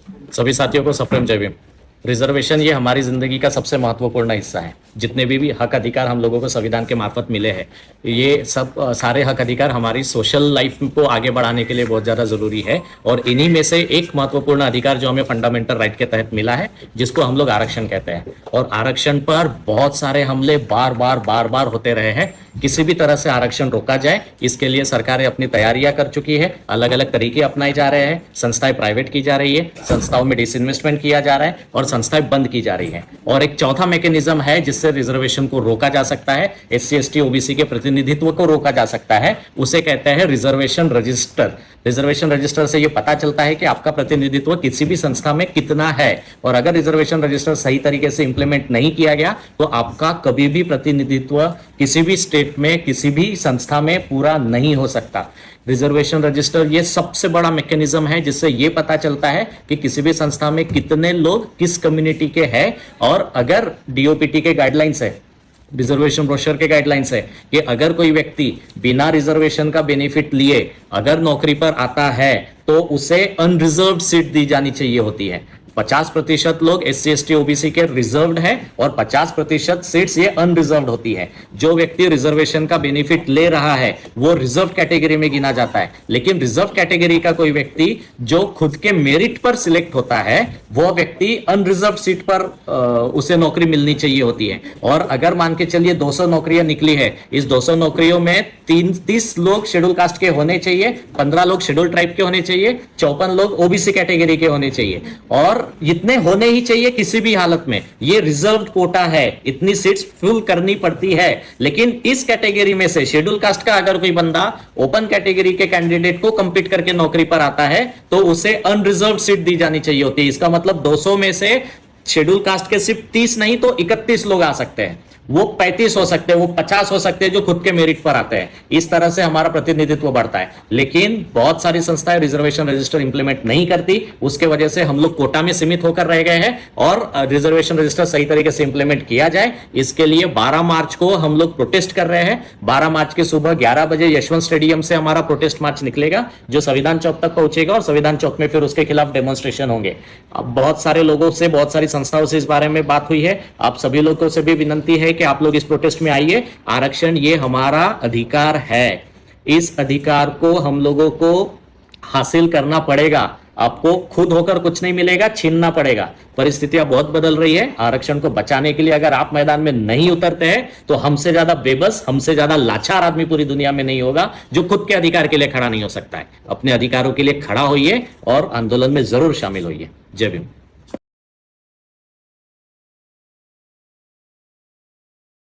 सभी साथियों को सप्रेम जय भीम। रिजर्वेशन ये हमारी जिंदगी का सबसे महत्वपूर्ण हिस्सा है। जितने भी हक अधिकार हम लोगों को संविधान के मार्फत मिले हैं, ये सब सारे हक अधिकार हमारी सोशल लाइफ को आगे बढ़ाने के लिए बहुत ज़्यादा ज़रूरी है। और इन्हीं में से एक महत्वपूर्ण अधिकार जो हमें फंडामेंटल राइट के तहत मिला है, जिसको हम लोग आरक्षण कहते हैं। और आरक्षण पर बहुत सारे हमले बार बार होते रहे हैं। किसी भी तरह से आरक्षण रोका जाए, इसके लिए सरकारें अपनी तैयारियां कर चुकी है। अलग अलग तरीके अपनाए जा रहे हैं। संस्थाएं प्राइवेट की जा रही है, संस्थाओं में डिसइन्वेस्टमेंट किया जा रहा है और संस्थाएं बंद की जा रही है। और एक चौथा मैकेनिज्म है जिससे रिजर्वेशन को रोका जा सकता है, एससी एसटी ओबीसी के प्रतिनिधित्व को रोका जा सकता है। उसे कहते हैं रिजर्वेशन रजिस्टर। रिजर्वेशन रजिस्टर से यह पता चलता है कि आपका प्रतिनिधित्व किसी भी संस्था में कितना है। और अगर रिजर्वेशन रजिस्टर सही तरीके से इंप्लीमेंट नहीं किया गया तो आपका कभी भी प्रतिनिधित्व किसी भी स्टेट में, किसी भी संस्था में पूरा नहीं हो सकता। रिजर्वेशन रजिस्टर ये सबसे बड़ा मैकेनिज्म है जिससे ये पता चलता है कि किसी भी संस्था में कितने लोग किस कम्युनिटी के हैं। और अगर डीओपीटी के गाइडलाइंस है, रिजर्वेशन ब्रोशर के गाइडलाइंस है कि अगर कोई व्यक्ति बिना रिजर्वेशन का बेनिफिट लिए अगर नौकरी पर आता है तो उसे अनरिजर्व्ड सीट दी जानी चाहिए होती है। 50% लोग एससी एसटी ओबीसी के रिजर्व्ड है और 50% सीट्स ये अनरिजर्व्ड होती है। जो व्यक्ति रिजर्वेशन का बेनिफिट ले रहा है वो रिजर्व कैटेगरी में गिना जाता है। लेकिन रिजर्व कैटेगरी का कोई व्यक्ति जो खुद के मेरिट पर सिलेक्ट होता है, वो व्यक्ति अनरिजर्व सीट पर उसे नौकरी मिलनी चाहिए होती है। और अगर मान के चलिए 200 नौकरियां निकली है, इस 200 नौकरियों में 30 लोग शेड्यूल कास्ट के होने चाहिए, 15 लोग शेड्यूल ट्राइब के होने चाहिए, 54 लोग ओबीसी कैटेगरी के होने चाहिए। और इतने होने ही चाहिए किसी भी हालत में। ये रिजर्व्ड कोटा है, इतनी सीट्स फिल करनी पड़ती है। लेकिन इस कैटेगरी में से शेड्यूल कास्ट का अगर कोई बंदा ओपन कैटेगरी के कैंडिडेट को कंपीट करके नौकरी पर आता है तो उसे अनरिजर्व्ड सीट दी जानी चाहिए होती है। इसका मतलब 200 में से शेड्यूल कास्ट के सिर्फ 30 नहीं तो 31 लोग आ सकते हैं। वो 35 हो सकते हैं, वो 50 हो सकते हैं जो खुद के मेरिट पर आते हैं। इस तरह से हमारा प्रतिनिधित्व बढ़ता है। लेकिन बहुत सारी संस्थाएं रिजर्वेशन रजिस्टर इंप्लीमेंट नहीं करती, उसके वजह से हम लोग कोटा में सीमित होकर रह गए हैं। और रिजर्वेशन रजिस्टर सही तरीके से इंप्लीमेंट किया जाए, इसके लिए 12 मार्च को हम लोग प्रोटेस्ट कर रहे हैं। 12 मार्च की सुबह 11 बजे यशवंत स्टेडियम से हमारा प्रोटेस्ट मार्च निकलेगा जो संविधान चौक तक पहुंचेगा और संविधान चौक में फिर उसके खिलाफ डेमोन्स्ट्रेशन होंगे। अब बहुत सारे लोगों से, बहुत सारी संस्थाओं से इस बारे में बात हुई है। आप सभी लोगों से भी विनंती है कि आप लोग इस प्रोटेस्ट में आइए। आरक्षण ये हमारा अधिकार है, इस अधिकार को हम लोगों को हासिल करना पड़ेगा। आपको खुद होकर कुछ नहीं मिलेगा, छीनना पड़ेगा। परिस्थितियां बहुत बदल रही है। आरक्षण को बचाने के लिए अगर आप मैदान में नहीं उतरते हैं तो हमसे ज्यादा बेबस, हमसे ज्यादा लाचार आदमी पूरी दुनिया में नहीं होगा जो खुद के अधिकार के लिए खड़ा नहीं हो सकता है। अपने अधिकारों के लिए खड़ा होइए और आंदोलन में जरूर शामिल होइए। जय भीम।